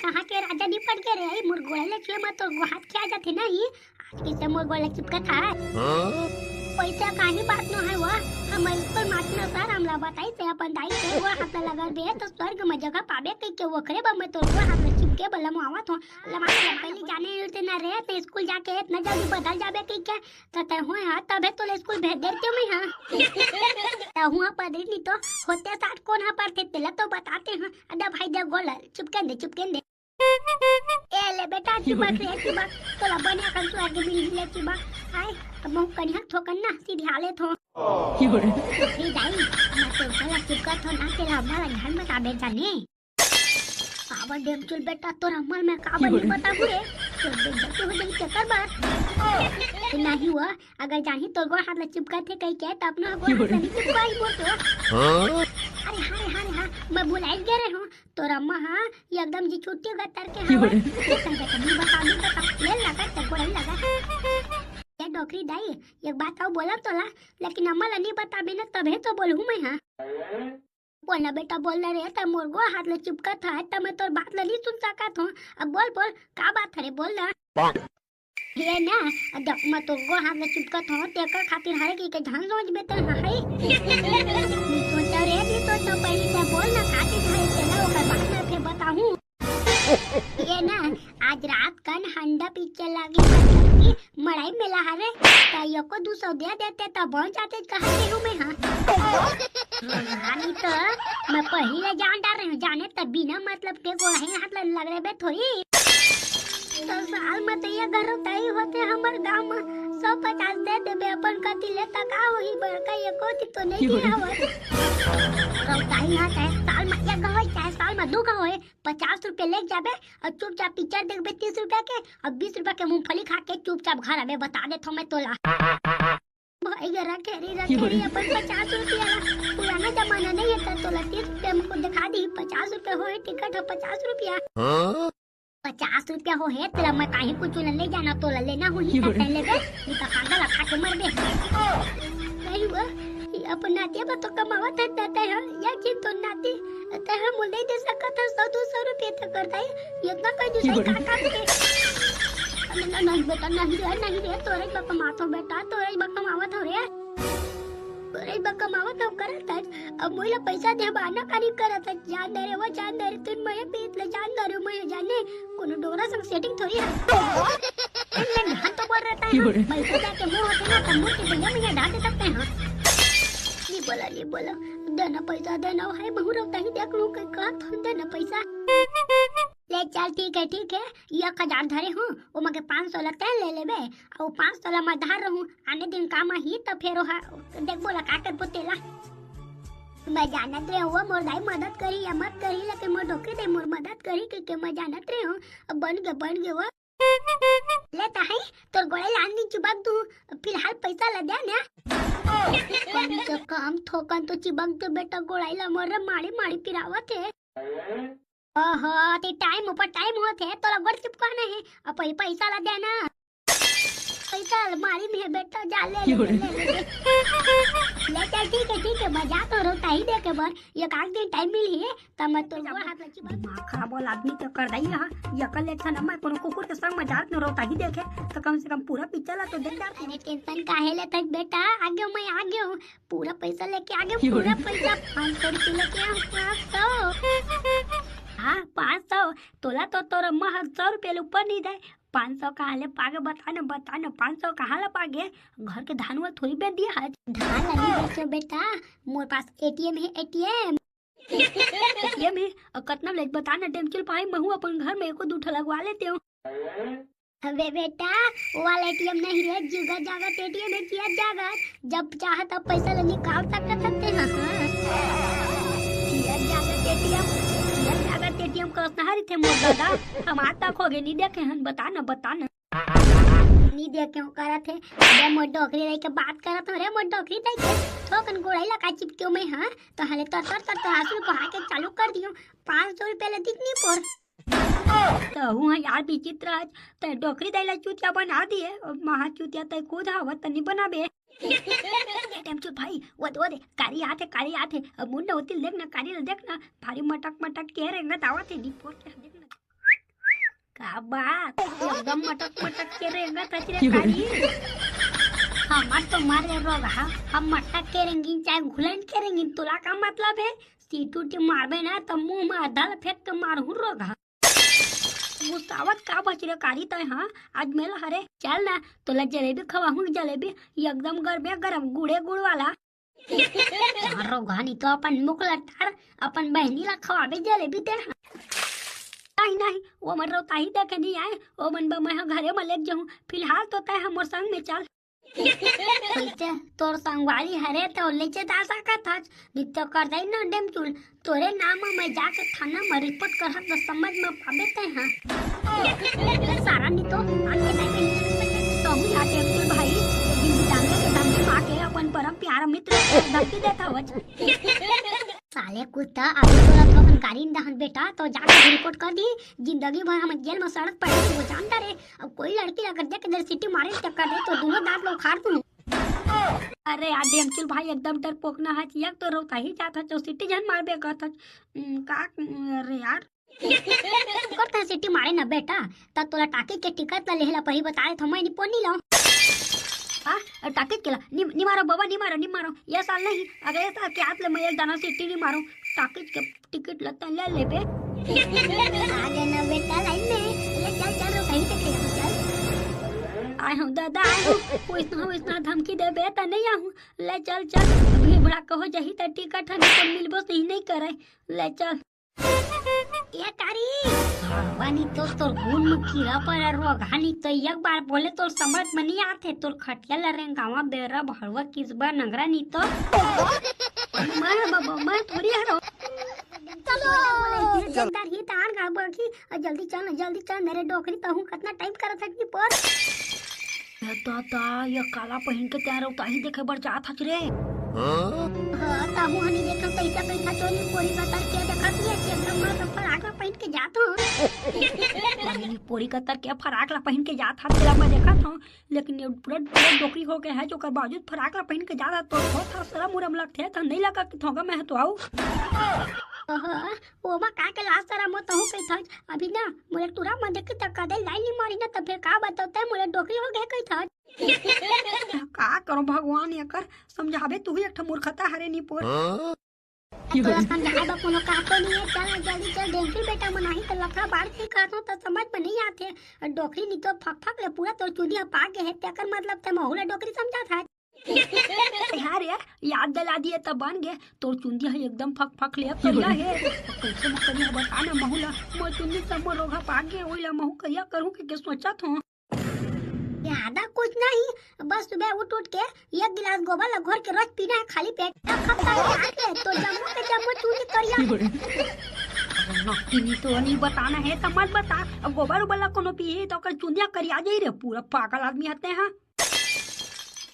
कहाँ के राजा निपट के रे मोर गोड़ले छे मत तो हाथ क्या जाथे नहीं आज किसे मोर गोड़ले चिपका था पैसा काहे बात न है वह हम स्कूल मास्टर सर हमला बताई से अपन दाई से वो हाथ लगा बे तो स्वर्ग में जगह पाबे कई के वखरे बा मैं तो वो हाथ में चिपके बला मुआवत हो लमा पहले जाने उड़ते ना रे तो स्कूल जाके इतना जल्दी बदल जाबे कई के तते हो हां तबे तो स्कूल भेज देते मैं हां ता हुआ पदरी नहीं तो होते साथ कौन हा पर थे तेला तो बताते हैं अदा भाई दे गोल चुपके दे ए ले बेटा चिपक रे चिपक तोला बने कर तू आगे मिल ले चिपक हाय अब मुंह कनिया ठोकन ना सीधी हाले थो ये दाई मैं तो साला चिपका थो ना तेरा हमारा घर में काबे जाने पावर डेम चुल बेटा तोरा अमल में काबे नहीं पता हुए तो देख तो हो जाई चक्कर बार नहीं हुआ अगर जाही तो गो हाथ ले चिपका थे कई के त अपना गो हाथ नहीं चिपकाई बोल तो अरे हां मैं भुलाई गे रहे हूं तोरा अम्मा हां एकदम जी छुट्टी गतर के हवा नहीं बता दे तो ले लगा तो गोड़ लगा ये डोकरी दाई एक बात और बोला तोला लेकिन अम्मा ला नहीं बताबे ना तबे तो बोलूं मैं हां बोलना बेटा बोलना रे त मोर गो हाथ ले चिपका था त मैं तोर बात ला नहीं सुन सकत हूं अब बोल का बात है बोल ना ये ना जब मैं तो गो हाथ ले चिपका था तेकर खातिर हारे की के ध्यान समझ में तो है नहीं सोच रे नहीं तो पहले से बोल ना खातिर है चला ओकर बात ना फिर बताऊं ये ना आज रात कन हंडा पिक्चर लगी मतलब की मड़ाई मेला हरे ताइयो को 200 दे देते तब पहुंच जाते कहां से हूं मैं हां रानी तो मैं पहले जान डाल रही हूं जाने तब बिना मतलब के को है हाथ लग रहे बे थोड़ी तो साल में तो ये घर तई होते हमर गांव में 150 दे देबे अपन कति ले तक आ वही बड़का ये कोती तो नहीं दिया हो रोताई हाथ है साल में ये गांव है साल में 2 गांव है 50 रुपए ले जाबे और चुपचाप पिक्चर देखबे 30 रुपए के और 20 रुपए के मूंगफली खा के चुपचाप घर आबे बता दे तो मैं तोला भाई गरा केरी अपन 50 रुपया पुराना जमाना नहीं है तोला 30 रुपए में को दिखा दी 50 रुपए हो टिकट है 50 रुपया 50 रुपया हो है तेरा मैं काहे कुछ ले जाना तो लेना हो ही पहले बे नहीं तो खाना रखा के मर बे नहीं हुआ अपन नाती बा तो कमावत है या कि तो नाती ते हम मुले दे सकत 100-200 रुपए तक करता है इतना कोई दूसरी काका के नहीं बेटा नहीं रे तोरे बा कमातो बेटा तोरे बा कमावत हो रे तोरे बा कमावत हो करत है अब मोला पैसा दे बाना कारी करत है जान दे रे वो जान दे रे तुम मैं पीत ले जान दे रे मैं जाने कोनो डोरा संग सेटिंग थोड़ी है मैं हां तो बोल रहता है पैसा जाके मुंह होते ना तो मुंह के भैया मैं डाल दे सकते हैं नहीं बोला देना पैसा देना है बहु रहता ही देख लूं का देना पैसा ले चल ठीक है ये 1000 धरे हूं ओ मगे 500 लगता है ले लेबे और 500 ला मैं धार रहूं आने दिन काम ही तो फेर देख बोला का कर पोतेला मैं जानत रे हुआ मोर दाई मदद करी या मत करी लेकिन मोर डोकरी दे मोर मदद करी के मैं जानत रे हूं अब बन गए वो लेता है तोर गोले लानी चिपक दू फिलहाल पैसा ला दे ना कम से कम थोकन तो चिपक दे बेटा गोड़ाई ला मोर माड़ी पिरावत है ओहो ते टाइम ऊपर टाइम होते है तोला गोड़ चिपकाना है अब पैसा ला देना पैसा मारी में बेटा जा ले चल ठीक है मजा तो रोता ही देखे बार ये काक दिन टाइम मिली है तब मैं तो हाथ लगी दिमाग खराब वाला आदमी तो कर दई हां ये कल ले था मैं कोनो कुकुर के संग मजाक न रोता ही देखे तो कम से कम पूरा पिक्चर ला तो देख डाल तेरे टेंशन काहे ले तक बेटा आगे मैं आगे हूं पूरा पैसा लेके आगे पूरा पैसा 500 रुपए लेके आ 500 हाँ 500 तोला तो तोरा मह 100 रुपए ऊपर नहीं दे 500 कहाँ ले पागे बता ना 500 कहाँ ला पागे घर के धान वाल थोड़ी बेच दिया है धान नहीं बेचो बेटा मोर पास एटीएम है एटीएम है और कितना ले बता ना टेंशन पाई मैं हूँ अपन घर में एको दूठा लगवा लेते हूँ अबे बेटा वो वाला एटीएम नहीं है जगह जगह एटीएम है किया जगह जब चाहे तब पैसा ले निकाल सकते हैं एटीएम का सहारे थे मोर दादा हम आज तक हो गए नहीं देखे हैं बता ना नहीं देखे हो करा थे अबे मोर डोकरी रही के बात करत हो रे मोर डोकरी दई के थोकन गोड़ाई लगा चिपकियो में हां तो हले तर हाथ में पहा के चालू कर दियो 500 रुपए ले दिखनी पर तो हुआ यार विचित्र आज तो डोकरी दैला चूतिया बना दिए महा चूतिया तय खुद हवा तनी बनाबे टाइम चुप भाई वो दे कारी आते अब मुंडा होती देखना कारी देखना भारी मटक के रहेगा दावत है रिपोर्ट देखना का बात एकदम मटक मटक के रेंगा तचरे कारी हमार तो मारे रोग हम मटक के रेंगिन चाहे घुलन के रेंगिन तोला का मतलब है सीटू टी मारबे ना तो मुंह में अधल फेंक के मारहु रोग गुस्सावत का बचरे कारी तय हाँ आज मेला हरे चल ना तोला जलेबी खवाहूँ जलेबी एकदम गरबे गरम गुड़े गुड़ वाला रोगानी तो अपन मुख लटार अपन बहनी ला खवाबे जलेबी दे नहीं नहीं वो मन रोताही देखे नहीं आए वो मन मैं घरे में लेके जाऊँ फिलहाल तो तय हमर संग में चल पैसे तोर संगवाली हरे तो लेचे जा सकत हस नित्य कर दई ना डेम चुल तोरे नाम में जाके थाना में रिपोर्ट करत तो समझ में पाबे तय हां सारा नी तो आके नहीं तो हूं आके चुल भाई दिन डांगे के धमकी माके अपन परम प्यारा मित्र धमकी देता वच साले कुत्ता अभी तोरा तो अपन गाड़ी में दहन बेटा तो जाके रिपोर्ट कर दी जिंदगी भर हम जेल में सड़क पड़े वो जानता रे अब कोई लड़की अगर देख इधर सिटी मारे टक्कर दे तो दोनों दांत लोग खाड़ दूं अरे आदेम चल भाई एकदम डरपोक ना है एक तो रोता ही जाता जो सिटी जन मारबे कहत का अरे यार करता सिटी मारे ना बेटा तब तोला टाके के टिकट ला लेहला पही बताए तो मैं निपोनी लो हाँ टाके केला नी मारो बाबा नी मारो ये साल नहीं अगले साल के हाथ ले मैं एक दाना सिटी नहीं मारूं टाके के टिकट लगता ले ले बे आगे ना बेटा लाइन में ले चल रो कहीं तक चल आए हूं दादा आए हूं इतना धमकी दे बे त नहीं आऊं ले चल अभी बड़ा कहो जही त टिकट हम तो मिलबो सही नहीं करे ले चल ये कारी वानी तो तोर गुण में कीड़ा पर रोगानी तो एक बार बोले तो समझ में नहीं आते तोर खटिया लरे गांवा बेरा भरवा किसबा नगरा नहीं तो मैं बाबा मैं थोड़ी हरो चलो जल्दी ही तान गा बखी जल्दी चल मेरे डोकरी तो हूं कितना टाइम करत हकी पर ता ये काला पहन के तैयार होता ही देखे बर जात हच रे हां ता हनी देखम तैसा पैसा चोरी पोरी कतर के देखत ये एकदम मत फराक ला पहन के जात हो अरे पोरी कतर के फराक ला पहन के जात हाथ तेरा मैं देखत हूं लेकिन ये पूरा डोकरी हो गया है जो कर बावजूद फराक ला पहन के जाता तो बहुत सारा मुरम लगथे त नहीं लगा कि थोगा मैं तो आऊ ओमा का के लास्ट सारा मत हूं कई था अभी ना मोरे टूरा में देख तक का दे लाइन नहीं मारी ना तब फिर का बताते मोरे डोकरी हो गए कई था का करो भगवान ये कर समझाबे तू ही एक मूर्खता हरे नी पोर तो समझाबा कोनो का तो नहीं है चल जल्दी चल देखी बेटा मनाही तो लफड़ा बाढ़ के कहतो तो समझ में नहीं आते डोकरी नी तो फक ले पूरा तो चुदिया पा के है तेकर मतलब ते महुला डोकरी समझा था यार याद दिला दिए तब बन गए तो चुंदी है एकदम फक ले करिया है कैसे करिया बताना महुला मैं चुंदी सब रोगा पाक गए ओइला महू करिया करूं के सोचत हूं यादा कुछ नहीं बस सुबह उठ के एक गिलास गोबर ला घोर के रोज पीना है खाली पेट तब खपता है तो जम्मू चुंदी करिया नक्की तो नहीं बताना है तो मत बता अब गोबर वाला कोनो पिए तो कर चुंदिया करिया जाई रे पूरा पागल आदमी हते हैं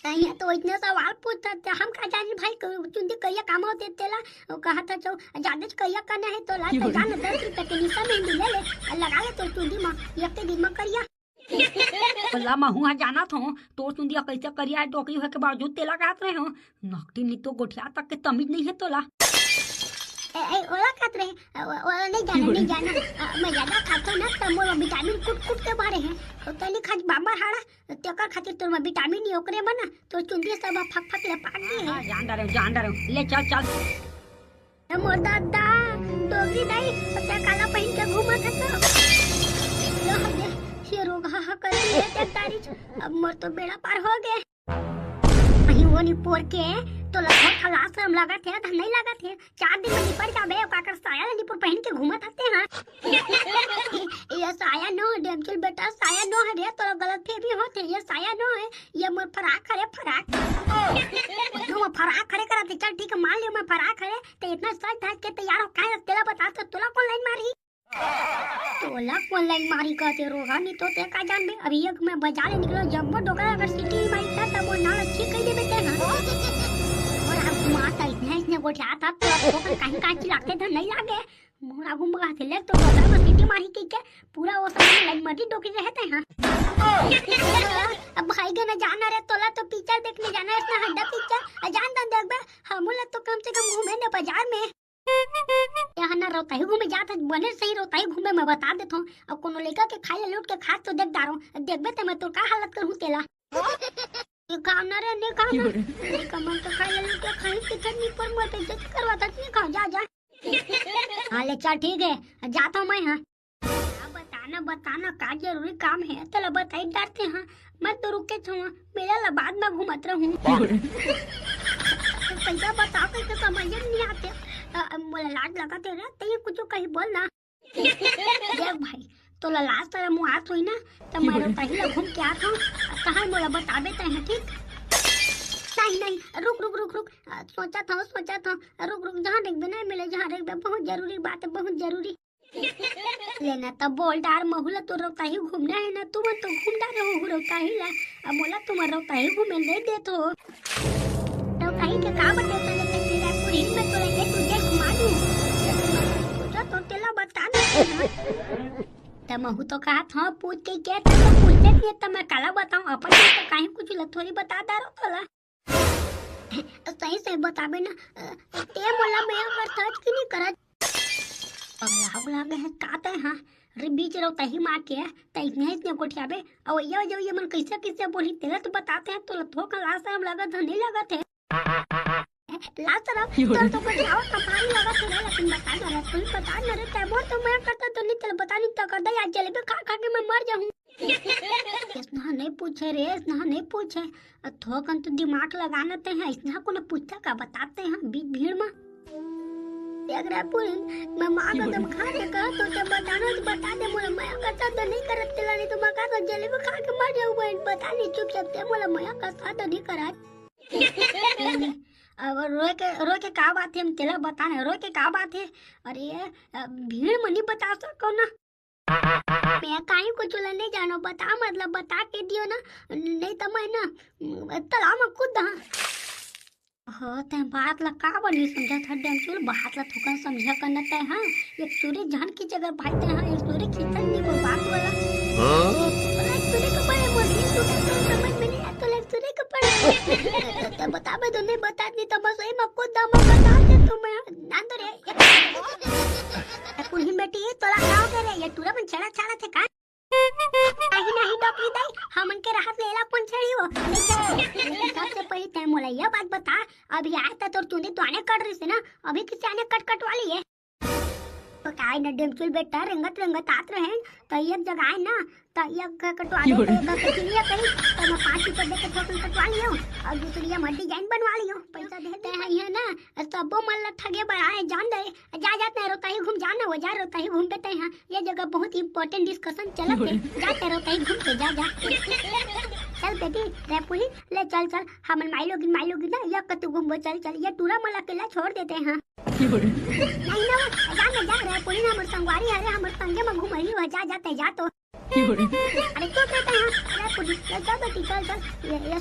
नहीं तो इतने सवाल पूछता था हम का जाने भाई चुंदी कहिया काम होते तेला कहा था जो ज्यादा कहिया करना है तो ला तो जान 10 रुपए के निशा में मिले ले लगा ले तो चुंदी में एक दिन में करिया अल्लाह महू जाना था तो चुंदिया कैसे करिया डोकरी होए के बावजूद तेला काट रहे हो नकटी नी तो गोठिया तक के तमीज नहीं है तोला ए ओला खात रहे ओला नहीं जाना मैं ज्यादा खाता ना तो मोर विटामिन कुट के भरे हैं तो नहीं खाज बाबर हाड़ा तेकर खातिर तोर में विटामिन ही ओकरे बना तो चुंदी सब फक ले पाक दी है जान डरे ले चल मोर दादा डोगरी नहीं पता काला पहन के घूमत था तो ये रोग हा कर दिए ते तारी अब मोर तो बेड़ा पार हो गए कहीं वो नहीं पोर के तो लगभग खलास हम लगा थे तो नहीं लगा थे 4 दिन में निपट जाबे काकर साया निपुर पहन के घूमत हते हां ये साया नो डेमचल बेटा साया नो है रे तो गलत फेरी होते ये साया नो है ये मोर फराक करे फराक नो फराक करे करते चल ठीक है मान लियो मैं फराक करे तो इतना सच था के तैयार हो काहे तेला बता तो तोला कौन लाइन मारी तोला कौन लाइन मारी कहते रोगा नहीं तो ते का जान बे अभी एक मैं बाजार निकलो जब वो डोका अगर सिटी में मारी था तब वो नाल अच्छी कह दे बेटे हां और अब माता इसने गोठिया था तो ठोकर कहीं काची लगते थे नहीं लागे मोरा घूम गया थे ले तो डोका में सिटी मारी के पूरा वो समय लाइन मारी डोकी रहते हां अब भाई गना जाना रे तोला तो पिक्चर देखने जाना इतना हड्डा पिक्चर जान देख बे हमला तो कम से कम घूमे ने बाजार में यहाँ ना रोताही घूमे जात है बने सही रोताही घूमे मैं बता देता हूँ। अब कोनो लड़का के खाए लूट के खात तो देख दारो देखबे ते मैं तो का हालत करूँ तेला ये काम ना रे ने काम ना कमल तो खाए लूट के खाई किचन में पर मत इज्जत करवा तक नहीं खा जा जा। हाँ ले चल ठीक है जाता हूँ मैं। हाँ बताना का जरूरी काम है चलो बताई डरते हैं मैं तो रुके छू मेरा ला बाद में घूमत रहूं। पैसा बताओ कैसे समझ नहीं आते मोला लाज लगाते रहे तो ये कुछ कहीं बोल ना देख भाई तो लाज तेरा मुँह हाथ हुई ना तो मैं पहले घूम के आता हूँ कहाँ मोला बता देते हैं ठीक। नहीं रुक रुक रुक रुक सोचा था रुक रुक जहाँ देख नहीं मिले जहाँ देख बहुत जरूरी बात है बहुत जरूरी लेना तब बोल डार महुला तो रोता ही घूमना है ना तुम तो घूमता रहो रोता ही ला अब बोला तुम रोता ही घूमे ले दे तो रोता ही के का बटे तने ते तेरा पूरी में तो लगे तुझे घुमा दूं तुझे तो तेला बता दे त महू तो कहा था पूछ के तो पूछते नहीं त मैं काला बताऊं अपन तो काहे कुछ लथोरी बता दारो तोला सही बताबे ना ते मोला मैं अगर सच की नहीं करत अगला गए हैं काते हाँ रे बीच रोता ही मार के तई ने गोठियाबे और ये मन कैसे बोली तेरा तो बताते हैं तो थोका लास्ट टाइम लगा था नहीं लगा थे लास्ट टाइम तो कुछ और कमाई लगा था लेकिन बता ना तुम बता ना रे तब तो मैं करता तो नहीं चल बता नहीं तो कर दे आज जलेबी खा के मैं मर जाऊं। इसना नहीं पूछे रे इसना नहीं पूछे थोकन तो दिमाग लगाना ते हैं इसना को न पूछता का बताते हैं बीच भीड़ में मैं माँ का दम खा के कहा तो जब बताना तो बता दे मोला मैं करता तो नहीं करत तेला नहीं तो मैं का जलेबी खा के मर जाऊं मैं बता नहीं चुपचाप ते मोला मैं करता तो नहीं करा। अब रोए के का बात है हम तेला बताने रोए के का बात है अरे भीड़ में नहीं बता सको ना मैं काहे कुछ नहीं जानो बता मतलब बता के दियो ना नहीं तो मैं ना तालाब में कूद हाँ ते बात ला का बनी समझा था डैम चूल बात ला थोका समझा करना ते हाँ एक चूरी जान की जगह भाईते हाँ एक चूरी खींचन नहीं वो बात वाला एक चूरी को पड़े मोदी तो समझ में नहीं आता एक चूरी को पड़े तो बता बे तो नहीं बता नहीं तो बस वही मक्को दम बता दे तुम्हें नांदो रे कुल ही बेटी तोला खाओ करे ये टूरा में छड़ा थे का नहीं डॉक्टरी दाई हमन के राहत लेला कौन छड़ी हो लेकिन सबसे पहले तय मोला यह बात बता अभी आया था तो तूने तो आने कट रही थी ना अभी किसी आने कट वाली है तो काय न डेमचुल बेटा रंगत आत रहे तो एक जगह आए ना तो एक कटवा दे तो कहीं तो मैं 5 रुपए दे के ठोकन कटवा लियो और दूसरी हम डिजाइन बनवा लियो पैसा देते हैं ये ना सब मन ठगे बढ़ाए जान दे जा जाते हैं रोता ही घूम जाना वो जा रोता ही घूम देते हैं ये जगह बहुत इंपॉर्टेंट डिस्कशन चलत है जाते रोता ही घूम के जा चल बेटी रे पुली ले चल हमन माई लोगी ना या कतु घूमबो चल ये टूरा मला केला छोड़ देते हैं नहीं ना जा रे पुली ना हमर संगवारी अरे हमर संगे में घूम रही हो जा जाते जा तो अरे तो कहते हैं अरे पुली चल बेटी चल ये